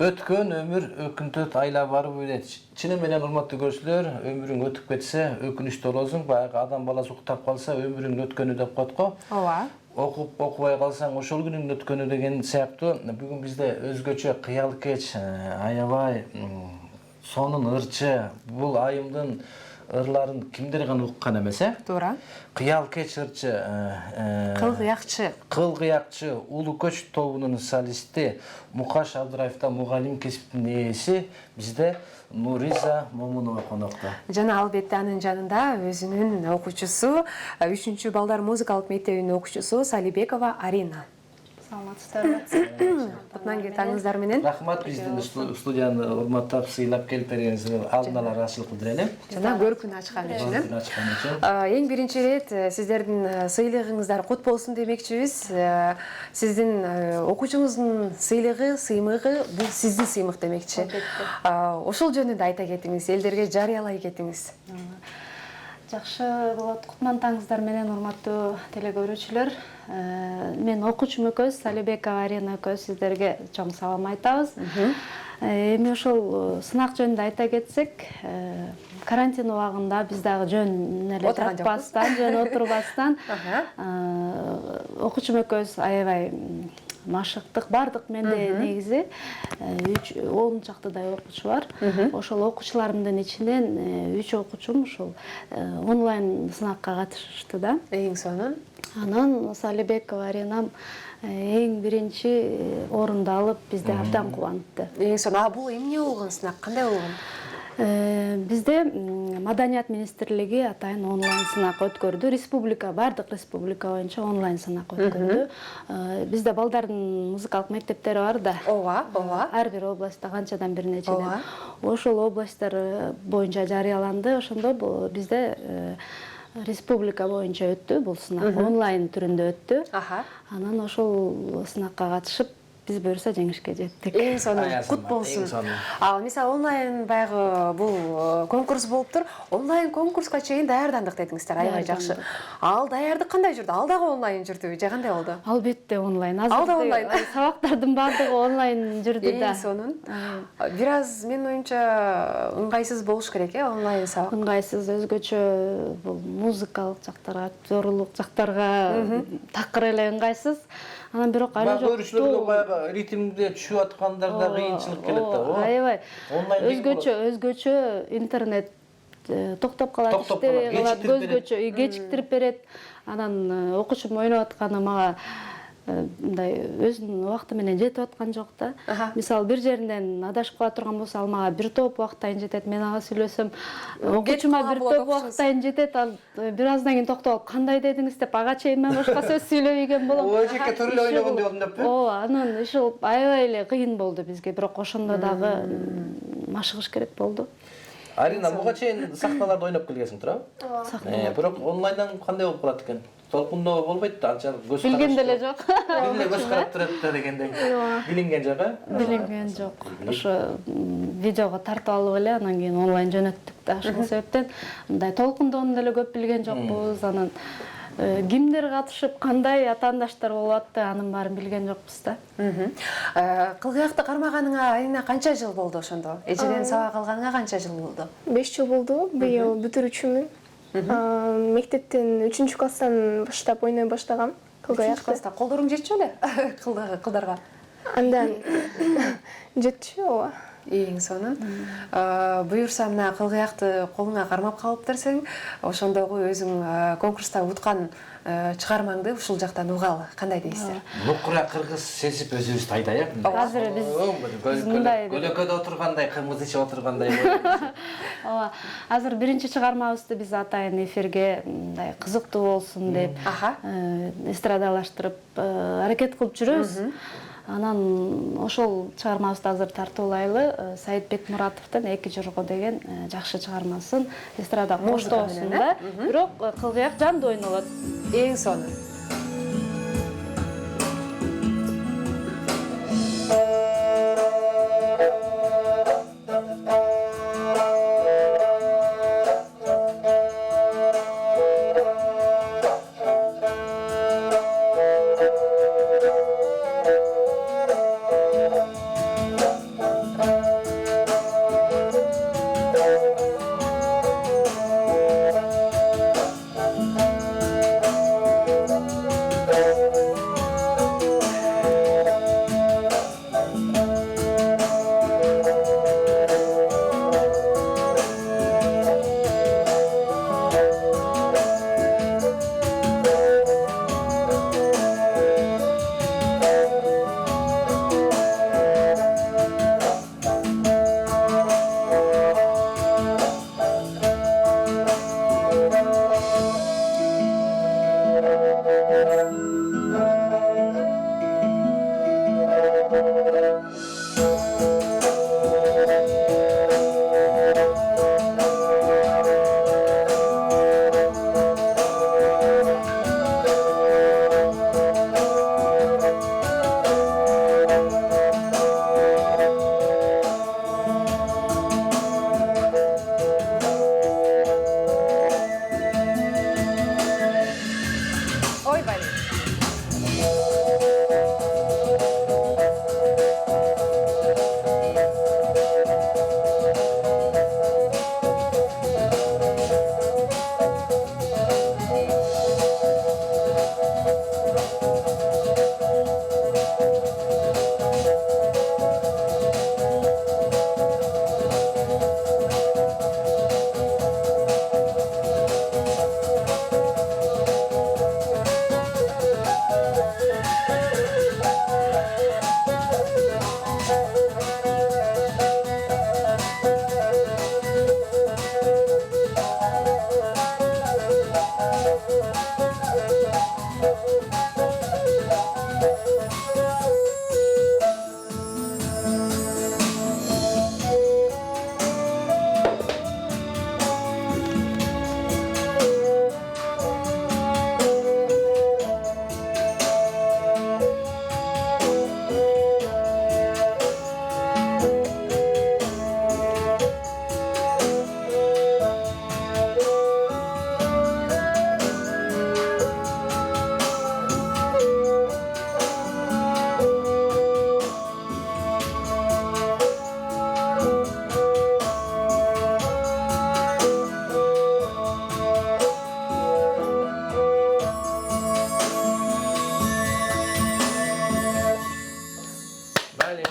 Өткөн өмүр өкүнтөт айла барып өтөт. Чыны менен урматтуу көрүүчүлөр, өмүрүң өтүп кетсе, өкүнүчтүү болосуң, баягы адам баласы уктап калса, өмүрүң өткөнү деп коет го. Ооба. Окубай калсаң, ошол күнүң өткөнү деген сыяктуу. Бүгүн бизде өзгөчө кыял кеч, аябай сонун ырчы, бул айымдын ырларын кимдер гана уккан эмес, Туура. Кыял кеч ырчы, Кыл-кыякчы Улуу көч тобунун солисти Мукаш Абдыраевда мугалим кесиптин ээси бизде Нуриза Момунова конокто. Жана албетте анын жанында өзүнүн окуучусу, 3-чү балдар музыкалык мектебинин окуучусу Салибекова Арина. Саламатсыздарбы? Кутман кетиңиздер менен. Рахмат, биздин студияны урматтап, сыйлап келип бергениңизге алдын ала ыраазычылык билдирелим. Жана көркүн ачкан үчүн. Эң Эң биринчи ирет сиздердин сыйлыгыңыздар кут болсун демекчибиз. Сиздин окуучуңуздун сыйлыгы, сыймыгы бул сиздин сыймык демекчи. Ошол жөнүндө айта кетиңиз, элдерге жарыялай кетиңиз. Жакшы болот. Кутман таңыңыздар менен урматтуу телекөрүүчүлөр. Мен окуучум экөөбүз, Салибекова Арина экөөбүз сиздерге чоң салам айтабыз. Эми ошол сынак жөнүндө айта кетсек, карантин убагында биз дагы жөн эле жатпастан, жөн отурбастан окуучум экөөбүз аябай машыктык, бардык менде негизи 10 чактыдай окуучу бар. Ошол окуучуларымдын ичинен 3 окуучум ошол онлайн сынакка катышты да. Эң сонун. Анан Салибекова Аринам эң биринчи орунду алып, бизде абдан кубантты. Эң сонун. Бул эмне болгон сынак? Кандай болгон? Бизде Маданият министрлиги атайын онлайн сынак өткөрдү. Бардык республика боюнча онлайн сынак өткөрдү. Бизде балдардын музыкалык мектептери бар да. Ооба. Ар бир областта канчадан бир нечеден. Ошол областтар боюнча жарыяланды. Ошондо бизде республика боюнча өттү бул сынак. Онлайн түрүндө өттү. Анан ошол сынакка катышып, биз буюрса жеңишке жеттик. Эң сонун, кут болсун. Ал мисалы онлайн баягы бул конкурс болуптур. Онлайн конкурска чейин даярдандык дедиңиздер, аябай жакшы. Ал даярдык кандай жүрдү? Ал дагы онлайн жүрдүбү же кандай болду? Албетте онлайн. Ал да онлайн. Сабактардын баардыгы онлайн жүрдү да. Эң сонун. Бир аз менин оюмча ыңгайсыз болуш керек, онлайн сабак. Ыңгайсыз, өзгөчө бул музыкалык жактарга, актерлук жактарга такыр эле ыңгайсыз. Анан бирок али жок. Көрүүчүлөргө баягы ритмде түшүп аткандарда кыйынчылык келет да. Аябай. Өзгөчө интернет токтоп калат, иштебей калат, өзгөчө кечиктирип берет. Анан окуучум ойноп атканы мага мындай өзүнүн убакыты менен жетип аткан жок да. Мисалы бир жеринен адашып кала турган болсо, ал мага бир топ убакыттайын жетет. Мен ага сүйлөсөм, окуучума бир топ убакыттайын жетет. Ал бир аздан кийин токтоп алып, кандай дедиңиз деп ага чейин мен башка сөз сүйлөбөйгөн болом. Эжекке төрөлө ойногондой болдум деппи? Ооба, анан иш аябай эле кыйын болду бизге, бирок ошондо дагы машыгыш керек болду. Арина, буга чейин сахналарда ойноп келгенсиң, туурабы? Ооба. Бирок онлайндан кандай болуп калат экен? Толкундоо болбойт да, анча көз караш. Билген деле жок. Бир эле көз карап турат да дегендей. Билинген жок, Билинген жок. Ошо видеого тартып алып эле анан кийин онлайн жөнөттүк да. Ошол себептен мындай толкундоону деле көп билген жокпуз. Анан кимдер катышып, кандай атаандаштар болуп атты, анын баарын билген жокпуз да. Кылгыякты кармаганыңа Арина канча жыл болду ошондо? Эжеден сабак алганыңа канча жыл болду? 5 жыл болду. Быйыл бүтүрүүчүмүн. Мектептен 3 класстан баштап ойной баштагам. 3 класста колдоруң жетчү эле кылдарга? Андан жетчү, ооба. Эң сонун. Буюрса мына кылгыякты колуңа кармап калыптырсың, ошондогу өзүң конкурста уткан чыгармаңды ушул жактан угалы. Кандай дейсиз? Нукура кыргыз сезип өзүбүздү айтайык. Азыр биз мындай көлөкөдө отургандай, кымыз ичип отургандай. Ооба. Азыр биринчи чыгармабызды биз атайын эфирге мындай кызыктуу болсун деп эстрадалаштырып аракет кылып жүрөбүз. Анан ошол чыгармабызды азыр тартуулайлы. Саид Бекмуратовдун «Эки жорго» деген жакшы чыгармасын эстрада коштоосун да. Бирок кылгыяк жандуу ойнолот. Эң сонун.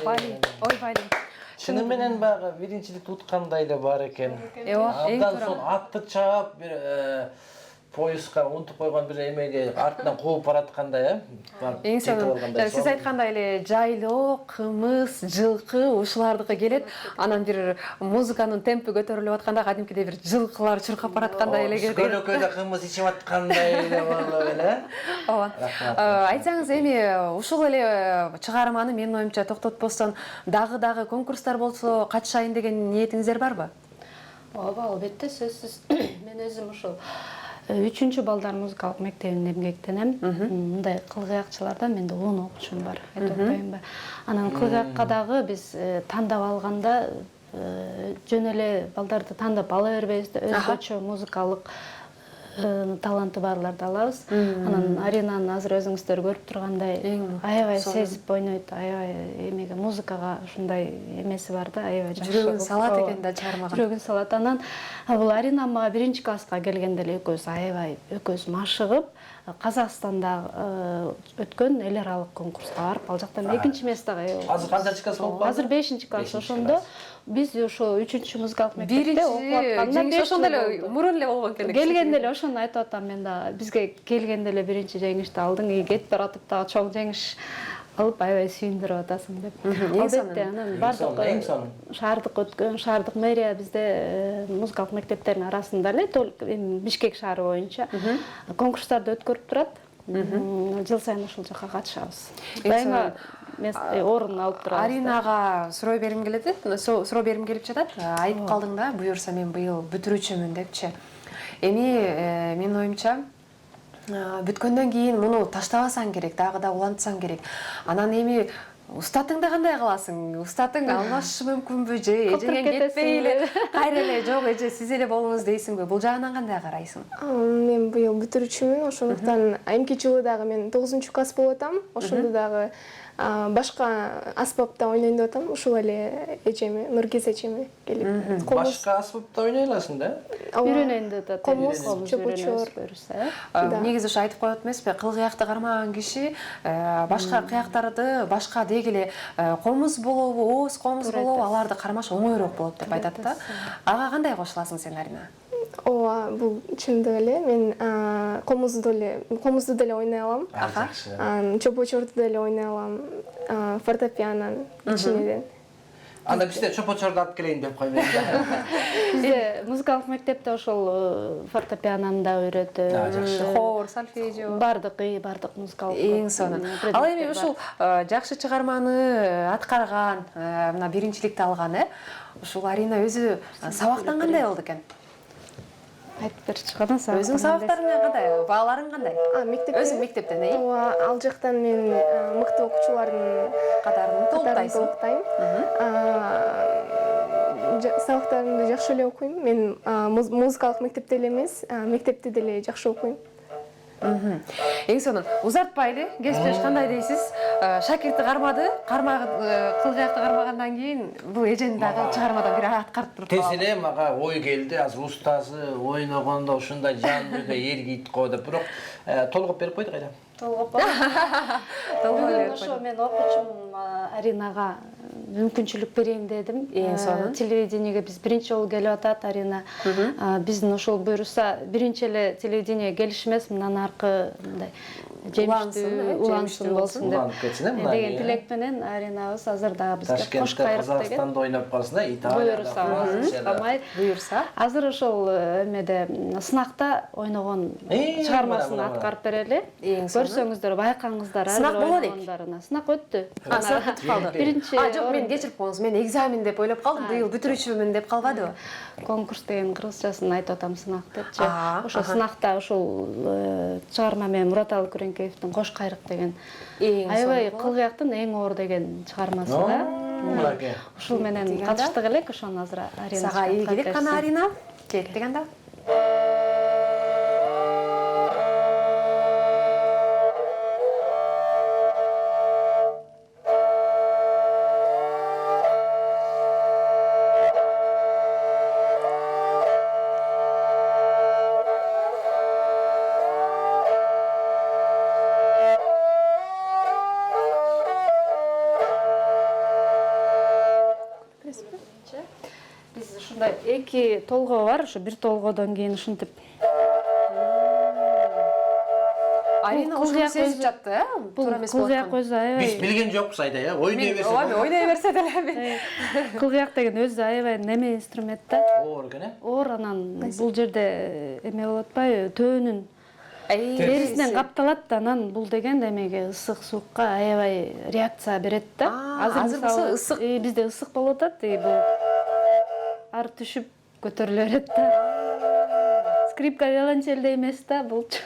Ойбай. Ойбай. Чыны менен баягы биринчиликти уткандай эле бар экен. Абдан сол атты чаап бир поездга унутуп койгон бир эмеге артынан кууп бараткандай, Эң сонун. Сиз айткандай эле жайлоо, кымыз, жылкы ушулардыкы келет. Анан бир музыканын темпи көтөрүлүп атканда кадимкидей бир жылкылар чуркап бараткандай эле келет. Көлөкөдө кымыз ичип аткандай эле болуп эле. Ооба. Айтсаңыз эми ушул эле чыгарманы менин оюмча токтотпостон дагы конкурстар болсо катышайын деген ниетиңиздер барбы? Ооба, албетте, сөзсүз. Мен өзүм ушул 3-балдар музыкалык мектебинде эмгектенем. Мындай кылгыякчыларда менде 10 окуучум бар. Айтып коеюнбу? Анан кылгыякка дагы биз тандап алганда жөн эле балдарды тандап ала бербейбиз да, өзгөчө музыкалык таланты барларды алабыз. Анан Аринаны азыр өзүңүздөр көрүп тургандай аябай сезип ойнойт, аябай эмеге музыкага ушундай эмеси бар да, аябай жакшы. Жүрөгүн салат экен да чыгармага. Жүрөгүн салат. Анан бул Арина мага 1-класска келгенде эле экөөбүз машыгып Казакстанда өткөн эл аралык конкурска барып, ал жактан 2-место. Азыр канчанчы класс болуп калды? Азыр 5-класс. Ошондо биз ошо 3-музыкалык мектепте окуп атканда ошондо эле мурун эле болгон керек. Келгенде эле ошону айтып атам мен да. Бизге келгенде эле биринчи жеңишти алдың, кетип баратып дагы чоң жеңиш алып аябай сүйүндүрүп атасың деп. Албетте, анан бардык шаардык өткөн, шаардык мэрия бизде музыкалык мектептердин арасында эле Бишкек шаары боюнча конкурстарды өткөрүп турат. Жыл сайын ушул жака катышабыз. Дайыма орун алып турабыз. Аринага суроо берим келип жатат. Айтып калдың да, буюрса мен быйыл бүтүрүүчүмүн депчи. Эми менин оюмча бүткөндөн кийин муну таштабасаң керек, дагы улантсаң керек. Анан эми устатыңды кандай кыласың? Устатың алмашышы мүмкүнбү же эжеңен кетпей эле кайра эле жок эже сиз эле болуңуз дейсиңби? Бул жагынан кандай карайсың? Мен быйыл бүтүрүүчүмүн, ошондуктан эмки жылы дагы мен 9-класс болуп атам. Ошондо дагы башка аспапта ойнойм деп атам. Ушул эле эжеме, Нургиз эжеме келип. Башка аспапта ойной аласың да? Үйрөнөйүн деп атат. Комуз, чөпөчөр. Негизи ушу айтып коет эмеспи? Кылгыякты кармаган киши башка кыяктарды, башка деги эле комуз болобу, ооз комуз болобу, аларды кармаш оңойрөөк болот деп айтат да. Ага кандай кошуласың сен, Арина? Ооба, бул чындык эле. Мен комузду деле ойной алам. Жакшы. Чөпөчөрдү деле ойной алам. Фортепианон кичинеден. Анда бизде чопочорду алып келейин деп койбойм. бизде музыкалык мектепте ошол фортепианону да үйрөтөт. Хор, сольфеджио. Бардык музыкалык. Эң сонун. Ал эми ушул жакшы чыгарманы аткарган, мына биринчиликти алган, ушул Арина өзү сабактан кандай болду экен? Айтып берчи кана сабак. Өзүң сабактарың кандай? Бааларың кандай? Мектепте. Өзүң мектептен, Ооба, ал жактан мен мыкты окуучулардын катарын толуктайсың. толуктайм. Сабактарымды жакшы эле окуйм. Мен музыкалык мектепте эле эмес, мектепте деле жакшы окуйм. Эң сонун. Узартпай эле кесиптеш кандай дейсиз? Шакирти кармады, кылгыякты кармагандан кийин бул эжени дагы чыгармадан бир аткарып туруп Тез эле мага ой келди, азыр устазы ойногондо ушундай жандүгө эргийт го деп, бирок толугуп берип койду кайда. Бүгүн ошо мен окуучум Аринага мүмкүнчүлүк берейин дедим. Эң сонун. Телевидениеге биз биринчи жолу келип атат Арина. Биздин ошол буйруса биринчи эле телевидениеге келиш эмес, мындан аркы мындай жемиштүү, улансын болсун деп. Уланып кетсин, мына Деген тилек менен Аринабыз азыр дагы бизге кош Ташкентте, кайрык деген Казакстанда ойноп калсын, Италияда. буйруса калмай. буйурса. Азыр ошол эмеде сынакта ойногон чыгармасын аткарып берели. Эң сонун. Көрсөңүздөр, байкаңыздар Сынак боло элек? ойногондарына. Сынак өттү. Сынак өтүп калды. Биринчи Жок, мен кечирип коюңуз. Мен экзамен деп ойлоп калдым. Быйыл бүтүрүүчүмүн деп калбадыбы? конкурс деген кыргызчасын айтып атам, сынак депчи. Ошол Ошол сынакта ошол чыгарма менен Мураталы Күреңкеевдин Кош кайрык деген аябай кылгыяктын эң оор деген чыгармасы да. Мынаке. Ушул менен катыштык элек, ошону азыр Арина. Сага ийгилик кана Арина. Кеттик анда. Биз ушундай эки толгоо бар, ошо бир толгоодон кийин ушинтип Арина ушуну сезип жатты, бул туура эмес кылгыяк болуп өзү аябай. Биз билген жокпуз айда, ойной берсе. Ооба, ойной берсе деле. Кылгыяк деген өзү аябай неме инструмент да. Оор экен, Оор, анан бул жерде эме болуп атпайбы, төөнүн терисинен капталат, анан бул деген эмеге ысык суукка аябай реакция берет да. Азыр мисалы, ысык. бизде ысык болуп атат, бул ар түшүп көтөрүлө берет да. Скрипка виолончелдей эмес да, булчу.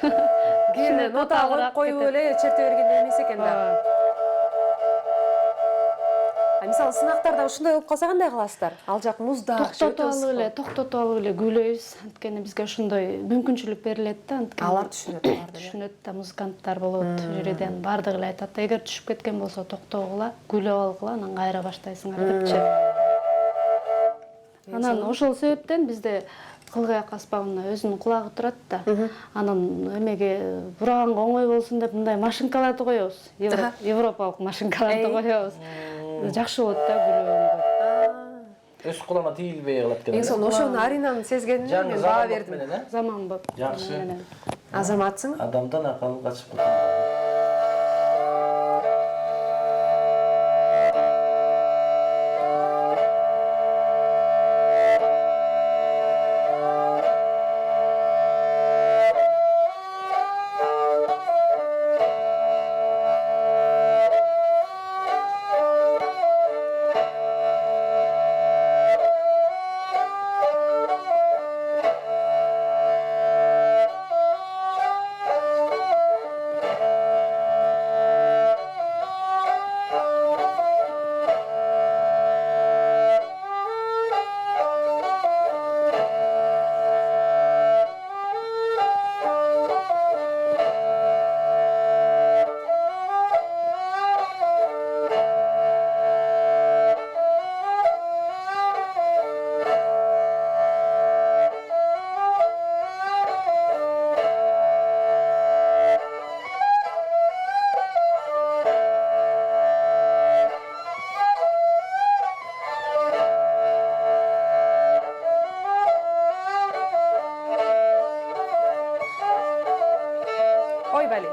Кийин нота коюп эле черте бергендей эмес экен да. Мисалы сынактарда ушундай болуп калса кандай кыласыздар? Ал жак музда токтотуп алып эле күйлөйбүз. Анткени бизге ошондой мүмкүнчүлүк берилет да, анткени Алар түшүнөт алар. түшүнөт да, музыканттар болот, жерден бардыгы эле айтат. Эгер түшүп кеткен болсо токтогула, күйлөп алгыла, анан кайра баштайсыңар депчи. Анан ошол себептен бизде кылгыяк аспабына өзүнүн кулагы турат да. Анан эмеге бураганга оңой болсун деп мындай машинкаларды коебуз. Европалык машинкаларды коебуз. Жакшы болот да күлөөнгө. Өз кулана тийилбей калат экен. Эң сонун ошону Аринанын сезгенине мен баа бердим. Заманбап. Жакшы. Азаматсың. Адамдан акыл качып калган. Ойбали.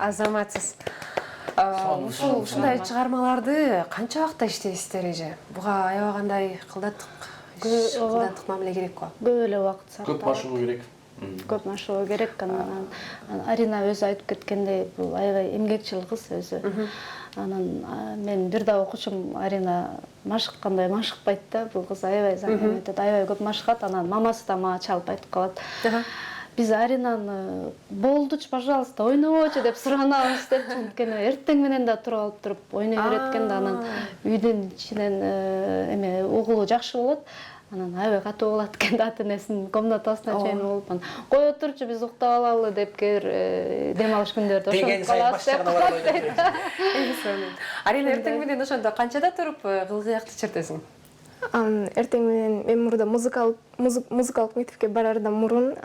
Азаматсыз. Ушундай чыгармаларды канча убакытта иштейсиздер эже? Буга аябагандай кылдаттык мамиле керек го. Көп эле убакыт сарпталат. Көп машыгуу керек. Көп машыгуу керек. Анан Арина өзү айтып кеткендей, бул аябай эмгекчил кыз өзү. Анан мен бир да окуучум Арина машыккандай машыкпайт да. Бул кыз аябай закон этет, аябай көп машыгат. Анан мамасы да мага чалып айтып калат. Биз Аринаны болдучу, пожалуйста, ойнобочу деп суранабыз деп, анткени эртең менен да туруп алып туруп ойной берет экен да, анан үйдүн ичинен эме угулу жакшы болот. Анан аябай катуу болот экен да, ата-энесинин комнатасына чейин болуп, анан кой отурчу биз уктап алалы деп кээ дем алыш күндөрдө ошентип калабыз деп. Арина эртең менен ошондо канчада туруп кылгыякты чертесиң? Эртең менен мен мурда музыкалык мектепке барардан мурун,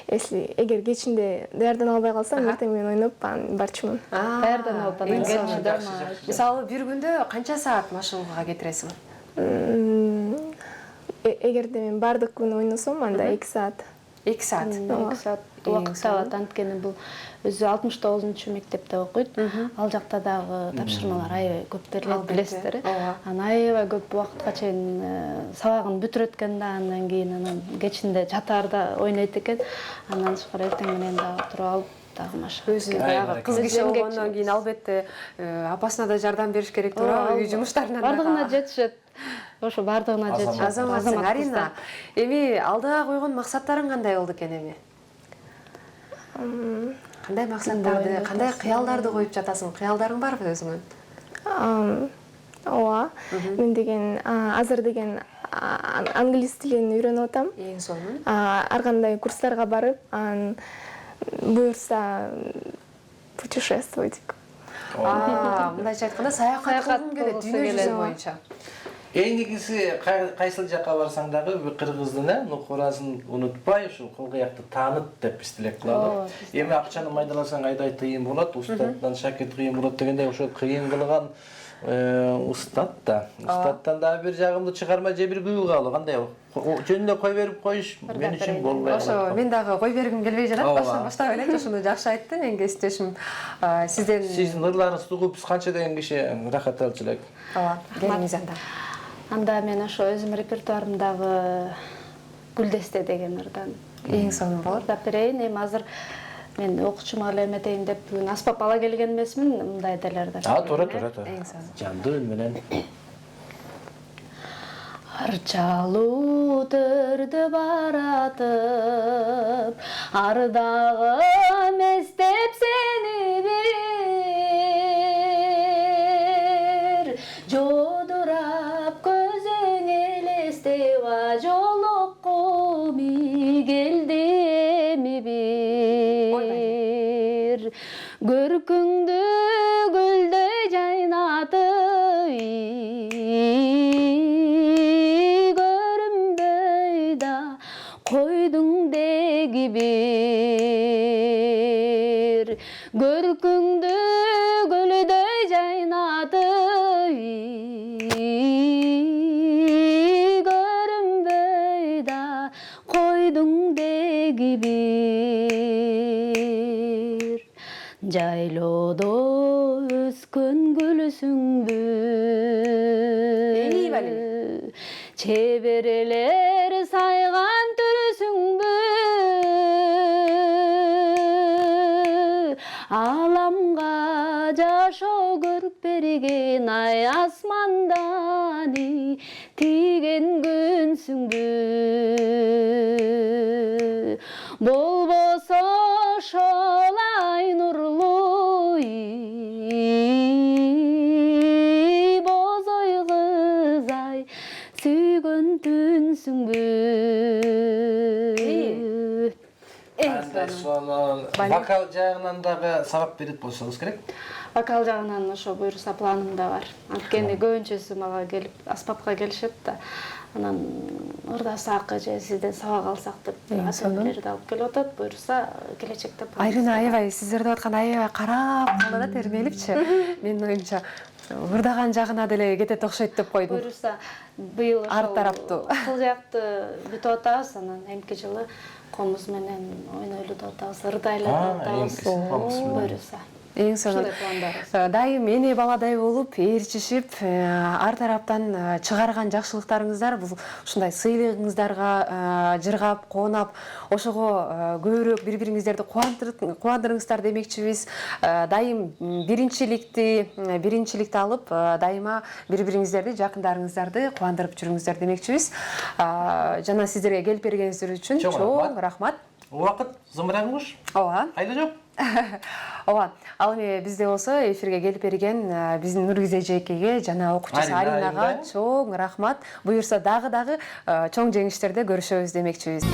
если эгер кечинде даярдана албай калсам, эртең менен ойноп барчумун. Даярдана алып анан кечинде. Мисалы бир күндө канча саат машыгууга кетиресиң? Эгерде мен бардык күнү ойносом, анда 2 саат. 2 саат. 2 саат убакыт алат, анткени бул өзү 69 мектепте окуйт. Ал жакта дагы тапшырмалар аябай көп берилет, билесиздер. Анан аябай көп убакытка чейин сабагын бүтүрөт экен да, андан кийин анан кечинде жатаарда ойнойт экен. Анан шыкар эртең менен дагы туруп алып дагы машыгат. Өзү дагы кыз киши болгондон кийин албетте апасына да жардам бериш керек туура, үй жумуштарынан. Бардыгына жетишет. Ошо бардыгына жетишет. Азаматсың, Арина. Эми алдыга койгон максаттарың кандай болду экен эми? Кандай максаттарды, кандай кыялдарды коюп жатасың? Кыялдарың барбы өзүңүн? Ооба. Мен деген азыр деген англис тилин үйрөнүп атам. Эң сонун. Ар кандай курстарга барып, буюрса путешествовать. Мындайча айтканда саякат кылгым келет, дүйнө жүзү боюнча. Эң негизи кайсыл жакка барсаң дагы кыргыздын нукурасын унутпай, ушул кылгыякты таанып деп биз тилек кылалы. Эми акчаны майдаласаң айдай тыйын болот, устаттан шакирт кыйын болот дегендей, ошол кыйын кылган устаттан дагы бир жагымдуу чыгарма же бир күбө калуу кандай? Жөн эле кой берип коюш мен үчүн болбой калат. Ошо мен дагы кой бергим келбей жатат. Баштап элек ошону жакшы айтты менин кесиптешим. Сиздин ырларыңызды угуп биз канча деген киши рахат алчу элек. Ооба, келиңиз анда. Анда мен ошо өзүм репертуарымдагы Гүлдесте деген ырдан эң сонун болот. Ырдап берейин. Эми азыр мен окуучума эле эметейин деп бүгүн аспап ала келген эмесмин, мындай деле ырдап. Туура. Эң сонун. Жандуу үн менен. Арчалуу төрдө баратып, ардагы эстеп сени бир, жодурап көзүң элестеп жолоккоми келди эми бир. Көркүңдү гүлдөй жайнатып, койдуң деги бир. Көркүңдү гүлдөй жайнатып, көрүнбөй да койдуң деги бир. Жайлоодо өскөн гүлсүңбү, чеберелер сайган түрүсүңбү, аламга жашоо көрүп берген ай асманданы тиген күнсүңбү, болбосо ошол ай нурлуу бозой кыз ай сүйгөн түнсүңбү. Вокал жагынан дагы сабак берет болсоңуз керек. Вокал жагынан ошо буюрса планымда бар. Анткени көбүнчөсү мага келип аспапка келишет да. Анан ырдасак же сизден сабак алсак деп ата-энелер да алып келип атат. Буюрса келечекте. Айрина аябай сиздер деп аткан аябай карап калды да термелипчи. Менин оюмча ырдаган жагына деле кетет окшойт деп койдум. Буюрса быйыл ар тараптуу кылгыякты бүтүп атабыз, анан эмки жылы комуз менен ойнойлу деп атабыз, ырдайлы деп атабыз. Буюрса. Эң сонун. Ушундай пландарыбыз. Дайым эне баладай болуп, ээрчишип, ар тараптан чыгарган жакшылыктарыңыздар бул ушундай сыйлыгыңыздарга жыргап, коонап, ошого көбүрөөк бири-бириңиздерди кубандырыңыздар демекчибиз. Дайым биринчиликти алып, дайыма бири-бириңиздерди, жакындарыңыздарды кубандырып жүрүңүздөр демекчибиз. Жана сиздерге келип бергениңиздер үчүн чоң рахмат. Убакыт зымыраңыш. Ооба. Айда жок. Ооба. Ал эми бизде болсо эфирге келип берген биздин Нургиз эжекеге жана окуучусу Аринага чоң рахмат. Буюрса дагы чоң жеңиштерде көрүшөбүз демекчибиз.